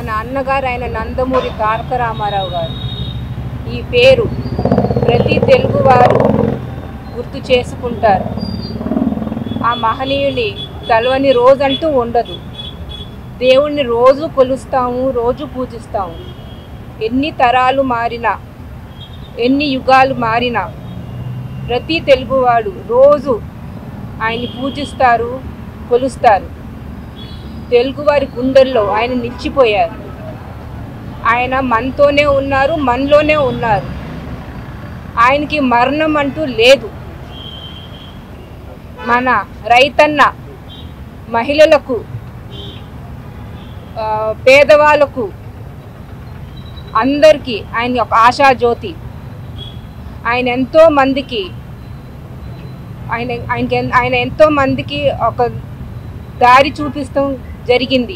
మన అన్నగారు ఆయన నందమూరి తారక రామారావు గారు. ఈ పేరు ప్రతి తెలుగువారు గుర్తు చేసుకుంటారు. ఆ మహనీయుని తలవని రోజంటూ ఉండదు. దేవుణ్ణి రోజు కొలుస్తాము, రోజు పూజిస్తాము. ఎన్ని తరాలు మారినా, ఎన్ని యుగాలు మారినా ప్రతి తెలుగువాడు రోజు ఆయన్ని పూజిస్తారు, కొలుస్తారు. తెలుగువారి గుండెల్లో ఆయన నిలిచిపోయారు. ఆయన మనతోనే ఉన్నారు, మనలోనే ఉన్నారు. ఆయనకి మరణం అంటూ లేదు. మన రైతన్న మహిళలకు, పేదవాళ్ళకు అందరికీ ఆయన ఒక ఆశాజ్యోతి. ఆయన ఎంతో మందికి ఆయన ఎంతో మందికి ఒక దారి చూపిస్తాం జరిగింది.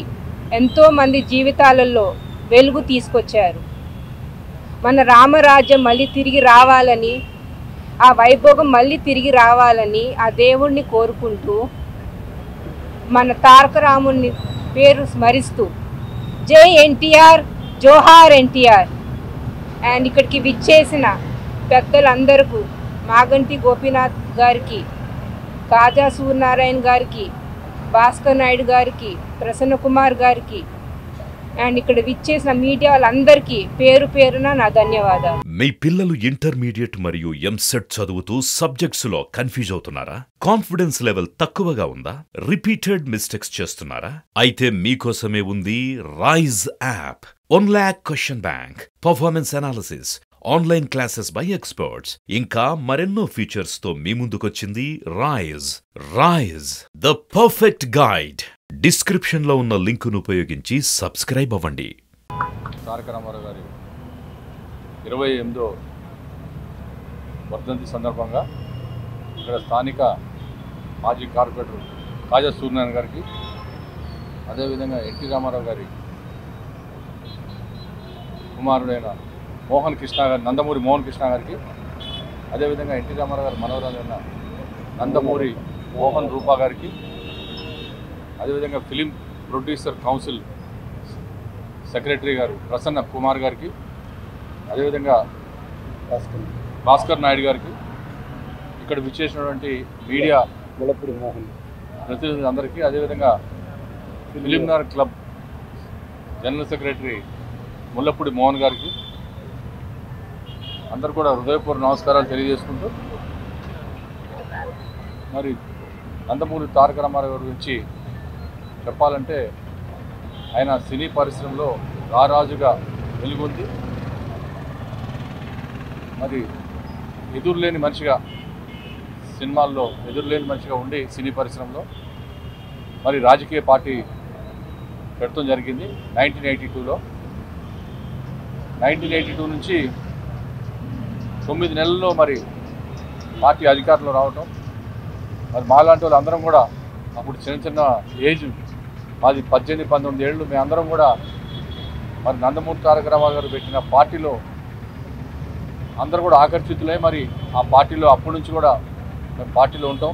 ఎంతోమంది జీవితాలలో వెలుగు తీసుకొచ్చారు. మన రామరాజ్యం మళ్ళీ తిరిగి రావాలని, ఆ వైభోగం మళ్ళీ తిరిగి రావాలని ఆ దేవుణ్ణి కోరుకుంటూ మన తారక రాముని పేరు స్మరిస్తూ జై ఎన్టీఆర్, జోహార్ ఎన్టీఆర్. అండ్ ఇక్కడికి విచ్చేసిన పెద్దలందరికీ, మాగంటి గోపీనాథ్ గారికి, కాజా సూర్యనారాయణ గారికి, భాస్కర్ నాయుడు గారికి, ప్రసన్న కుమార్ గారికి అండ్ ఇక్కడ విచ్చేసిన మీడియా వాళ్ళందరికీ పేరు పేరున నా ధన్యవాదాలు. మీ పిల్లలు ఇంటర్మీడియట్ మరియు ఎంసెట్ చదువుతూ సబ్జెక్ట్స్ లో కన్ఫ్యూజ్ అవుతున్నారా? కాన్ఫిడెన్స్ లెవెల్ తక్కువగా ఉందా? రిపీటెడ్ మిస్టేక్స్ చేస్తున్నారా? అయితే మీకోసమే ఉంది Rise app. 1 lakh question bank, performance analysis, online classes by experts, ఇంకా మరెన్నో ఫీచర్స్ తో మీ ముందుకొచ్చింది Rise the perfect guide. Description లో ఉన్న లింకును ఉపయోగించి సబ్స్క్రైబ్ అవ్వండి. తారక రామారావు గారి 28వ వర్ధంతి సందర్భంగా ఇక్కడ స్థానిక మాజీ కార్పొరేటర్ కాజా సూర్యనారాయణ గారికి, అదేవిధంగా ఎన్టీ రామారావు గారి కుమారుడైన మోహన్ కృష్ణ గారి, నందమూరి మోహన్ కృష్ణ గారికి, అదేవిధంగా ఎన్టీ రామారావు గారి మనవరాలైన నందమూరి మోహన్ రూపా గారికి, అదేవిధంగా ఫిలిం ప్రొడ్యూసర్ కౌన్సిల్ సెక్రటరీ గారు ప్రసన్న కుమార్ గారికి, అదేవిధంగా భాస్కర్ నాయుడు గారికి, ఇక్కడ విచ్చేసినటువంటి మీడియా ముల్లపూడి మోహన్ ప్రతినిధులందరికీ, అదేవిధంగా Film Nagar club general secretary Mullapudi Mohan గారికి అందరు కూడా హృదయపూర్వక నమస్కారాలు తెలియజేసుకుంటూ, మరి నందమూరి తారక రామారావు గారి గురించి చెప్పాలంటే ఆయన సినీ పరిశ్రమలో రారాజుగా వెలుగొంది. మరి ఎదురులేని మనిషిగా, సినిమాల్లో ఎదురులేని మనిషిగా ఉండి సినీ పరిశ్రమలో మరి రాజకీయ పార్టీ పెట్టడం జరిగింది 1982లో. 1982 నుంచి 9 నెలల్లో మరి పార్టీ అధికారంలో రావటం, మరి మాలాంటి వాళ్ళు అందరం కూడా అప్పుడు చిన్న ఏజ్, మాది 18-19 ఏళ్ళు, మేము అందరం కూడా మరి నందమూరి తారక రామారావు గారు పెట్టిన పార్టీలో అందరూ కూడా ఆకర్షితులై మరి ఆ పార్టీలో అప్పటి నుంచి కూడా మేము పార్టీలో ఉంటాం.